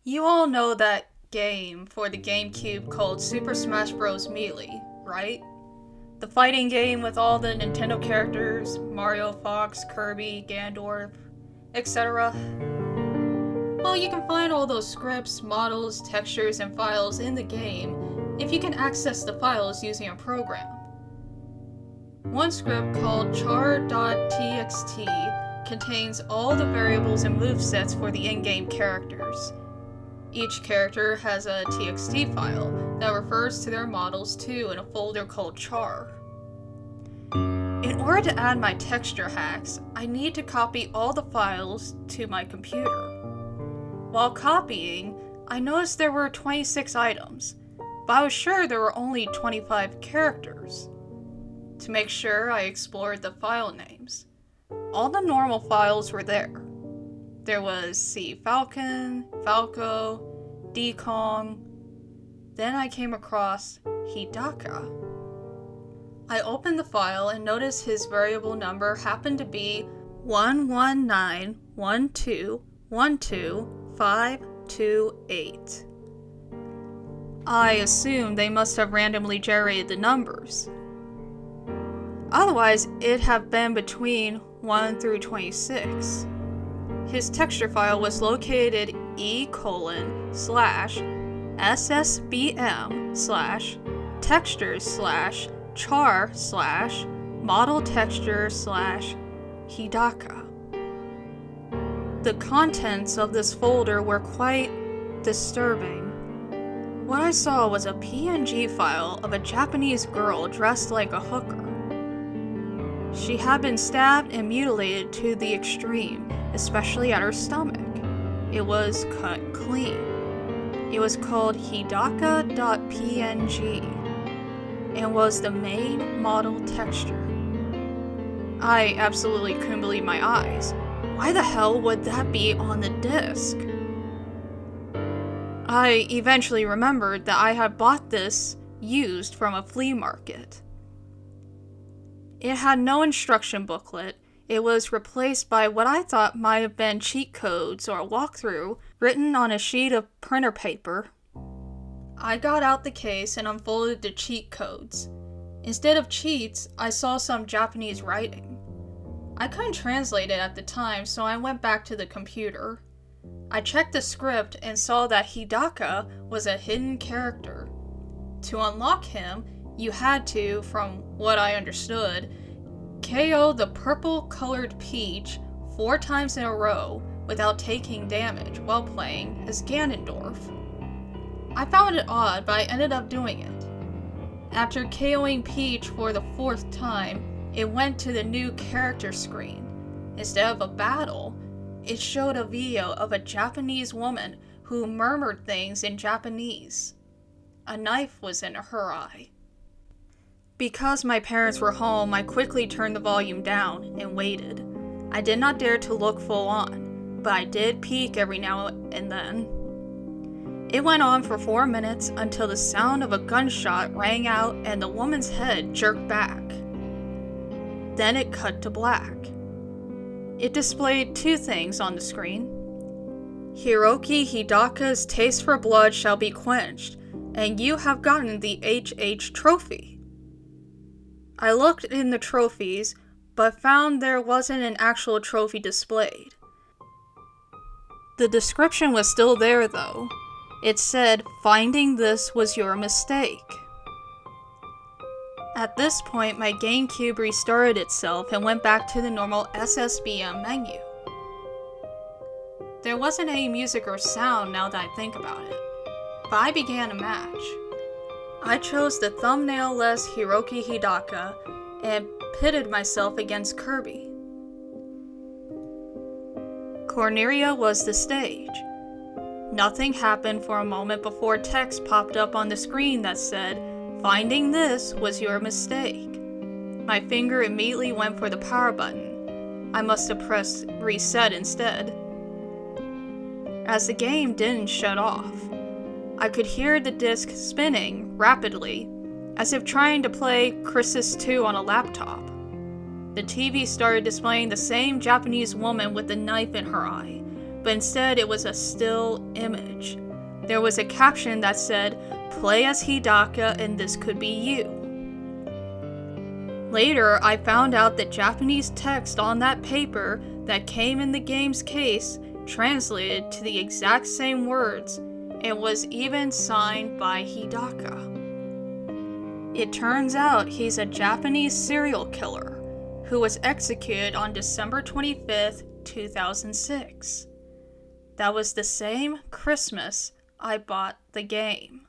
You all know that game for the GameCube called Super Smash Bros. Melee, right? The fighting game with all the Nintendo characters, Mario, Fox, Kirby, Ganondorf, etc. Well, you can find all those scripts, models, textures, and files in the game if you can access the files using a program. One script called char.txt contains all the variables and movesets for the in-game characters. Each character has a txt file that refers to their models too in a folder called char. In order to add my texture hacks, I need to copy all the files to my computer. While copying, I noticed there were 26 items, but I was sure there were only 25 characters. To make sure, I explored the file names. All the normal files were there. There was C. Falcon, Falco, D. Kong. Then I came across Hhidaka. I opened the file and noticed his variable number happened to be 11912122528. I assumed they must have randomly generated the numbers. Otherwise, it'd have been between 1 through 26. His texture file was located e:/ssbm/textures/char/model texture/Hhidaka. The contents of this folder were quite disturbing. What I saw was a PNG file of a Japanese girl dressed like a hooker. She had been stabbed and mutilated to the extreme, especially at her stomach. It was cut clean. It was called Hhidaka.png and was the main model texture. I absolutely couldn't believe my eyes. Why the hell would that be on the disc? I eventually remembered that I had bought this used from a flea market. It had no instruction booklet. It was replaced by what I thought might have been cheat codes or a walkthrough written on a sheet of printer paper. I got out the case and unfolded the cheat codes. Instead of cheats, I saw some Japanese writing. I couldn't translate it at the time, so I went back to the computer. I checked the script and saw that Hhidaka was a hidden character. To unlock him, you had to, from what I understood, KO the purple-colored Peach 4 times in a row without taking damage while playing as Ganondorf. I found it odd, but I ended up doing it. After KOing Peach for the 4th time, it went to the new character screen. Instead of a battle, it showed a video of a Japanese woman who murmured things in Japanese. A knife was in her eye. Because my parents were home, I quickly turned the volume down and waited. I did not dare to look full on, but I did peek every now and then. It went on for 4 minutes until the sound of a gunshot rang out and the woman's head jerked back. Then it cut to black. It displayed 2 things on the screen. Hiroki Hhidaka's taste for blood shall be quenched, and you have gotten the HH trophy. I looked in the trophies, but found there wasn't an actual trophy displayed. The description was still there though. It said, "Finding this was your mistake." At this point, my GameCube restarted itself and went back to the normal SSBM menu. There wasn't any music or sound now that I think about it, but I began a match. I chose the thumbnail-less Hiroki Hhidaka and pitted myself against Kirby. Corneria was the stage. Nothing happened for a moment before text popped up on the screen that said, "Finding this was your mistake." My finger immediately went for the power button. I must have pressed reset instead. As the game didn't shut off, I could hear the disc spinning rapidly, as if trying to play Crisis 2 on a laptop. The TV started displaying the same Japanese woman with the knife in her eye, but instead it was a still image. There was a caption that said, "Play as Hhidaka and this could be you." Later, I found out that Japanese text on that paper that came in the game's case translated to the exact same words and was even signed by Hhidaka. It turns out he's a Japanese serial killer who was executed on December 25th, 2006. That was the same Christmas I bought the game.